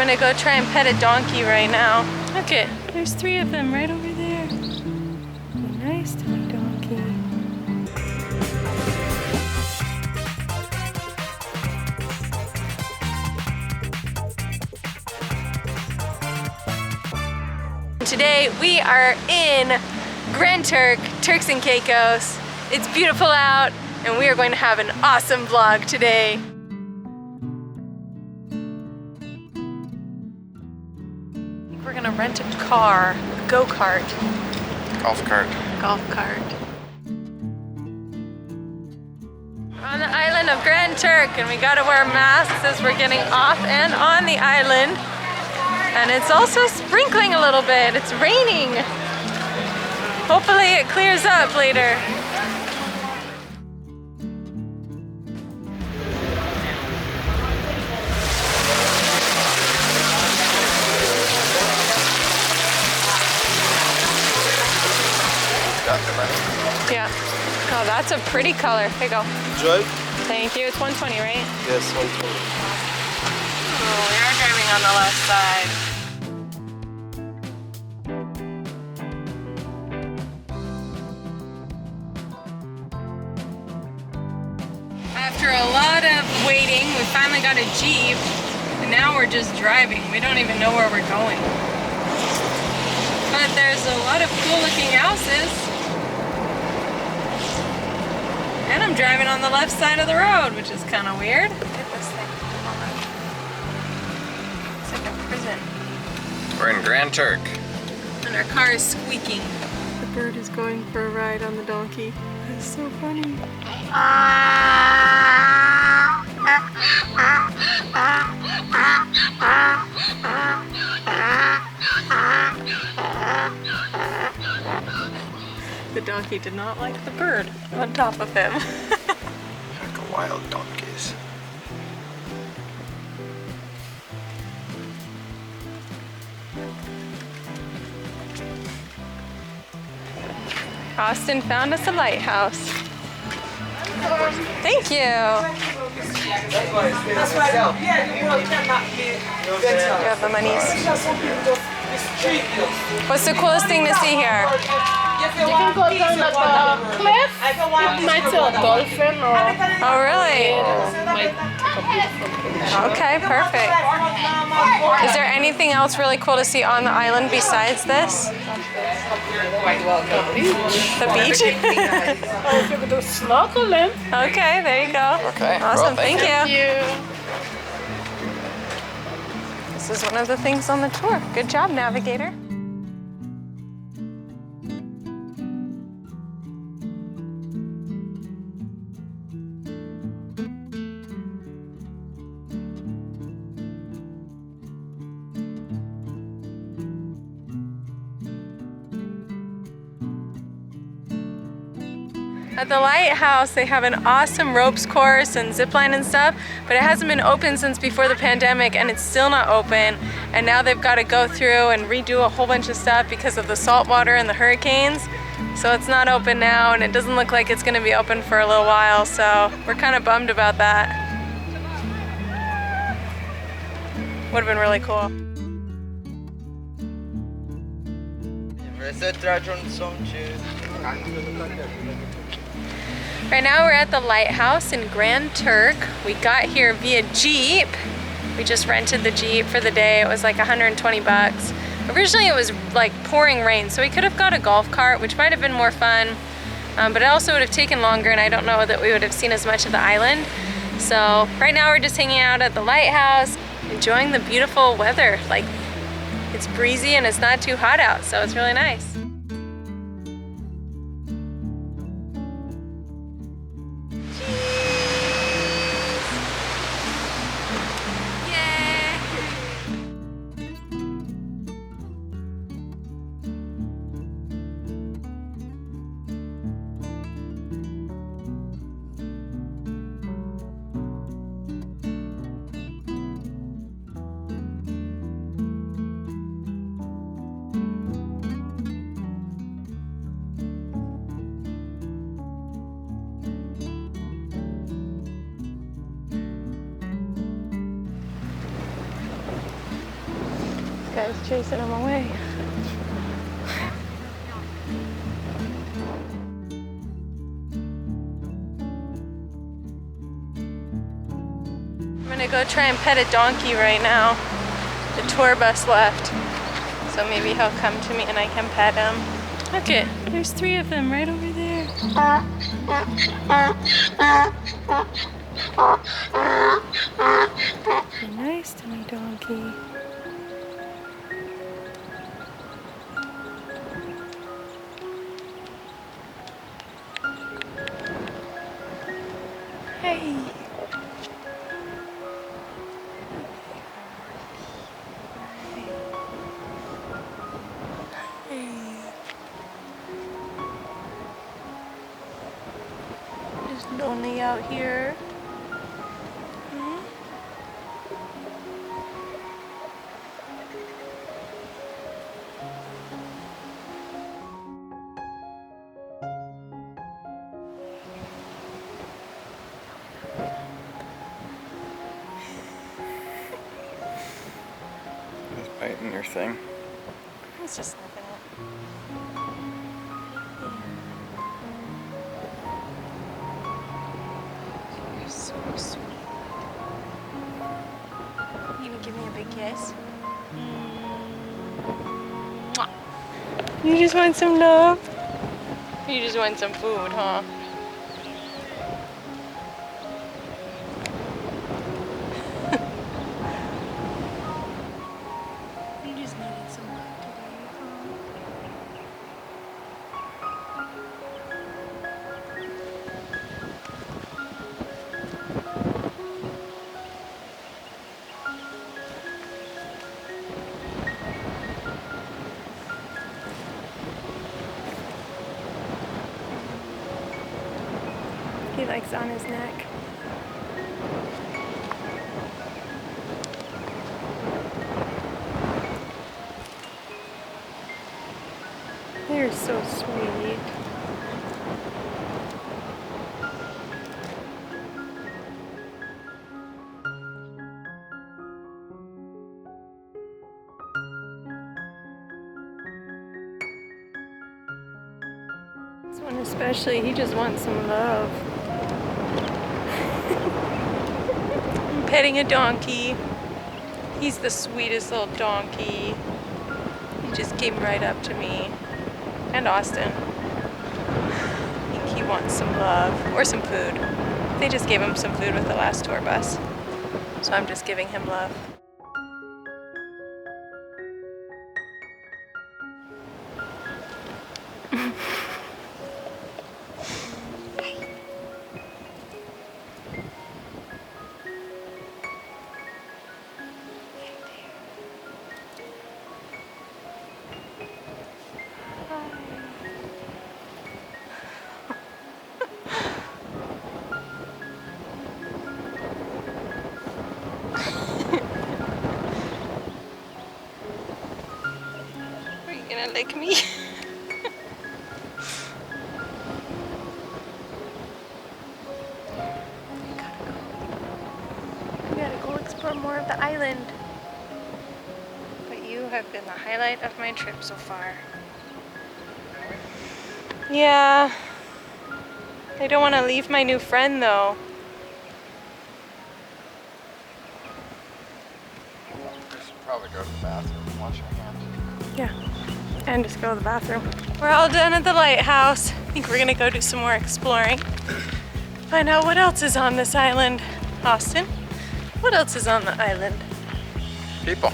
gonna go try and pet a donkey right now. Look it, there's 3 of them right over there. Nice to be donkey. Today we are in Grand Turk, Turks and Caicos. It's beautiful out and we are going to have an awesome vlog today. We're gonna rent a car, a go-kart. Golf cart. Golf cart. We're on the island of Grand Turk and we gotta wear masks as we're getting off and on the island. And it's also sprinkling a little bit. It's raining. Hopefully it clears up later. Yeah. Oh, that's a pretty color. Here you go. Enjoy. Thank you. It's 120, right? Yes, 120. Oh, we are driving on the left side. After a lot of waiting, we finally got a Jeep, and now we're just driving. We don't even know where we're going. But there's a lot of cool looking houses. And I'm driving on the left side of the road, which is kind of weird. Look at this thing. It's like a prison. We're in Grand Turk. And our car is squeaking. The bird is going for a ride on the donkey. It's so funny. The donkey did not like the bird on top of him. Like a wild donkeys. Austin found us a lighthouse. Thank you. You have the monies. What's the coolest thing to see here? You can go down the cliff. It might see a dolphin or... Oh, really? Okay, perfect. Is there anything else really cool to see on the island besides this? The beach? Oh, if you could do snorkeling. Okay, there you go. Okay. Awesome, well, thank you. You. This is one of the things on the tour. Good job, navigator. At the lighthouse, they have an awesome ropes course and zip line and stuff, but it hasn't been open since before the pandemic and it's still not open. And now they've got to go through and redo a whole bunch of stuff because of the salt water and the hurricanes. So it's not open now and it doesn't look like it's going to be open for a little while, so we're kind of bummed about that. Would have been really cool. Right now we're at the lighthouse in Grand Turk. We got here via Jeep. We just rented the Jeep for the day. It was like 120 bucks. Originally it was like pouring rain, so we could have got a golf cart, which might have been more fun, but it also would have taken longer and I don't know that we would have seen as much of the island. So right now we're just hanging out at the lighthouse, enjoying the beautiful weather. Like, it's breezy and it's not too hot out, so it's really nice. Guy's chasing him away. I'm gonna go try and pet a donkey right now. The tour bus left, so maybe he'll come to me and I can pet him. Look it, there's 3 of them right over there. Be nice to me, donkey. Hey. It's lonely out here. He's biting your thing. It's just sniffing it. You're so sweet. You gonna give me a big kiss? Mwah. You just want some love? You just want some food, huh? You just needed some love today, huh? He likes on his neck. You're so sweet. This one especially, he just wants some love. I'm petting a donkey. He's the sweetest little donkey. He just came right up to me. And Austin. I think he wants some love or some food. They just gave him some food with the last tour bus. So I'm just giving him love. Are you gonna lick me? We gotta go explore more of the island. But you have been the highlight of my trip so far. Yeah. I don't want to leave my new friend though. We should probably go to the bathroom and wash our hands. Yeah. And just go to the bathroom. We're all done at the lighthouse. I think we're gonna go do some more exploring. Find out what else is on this island. Austin, what else is on the island? People.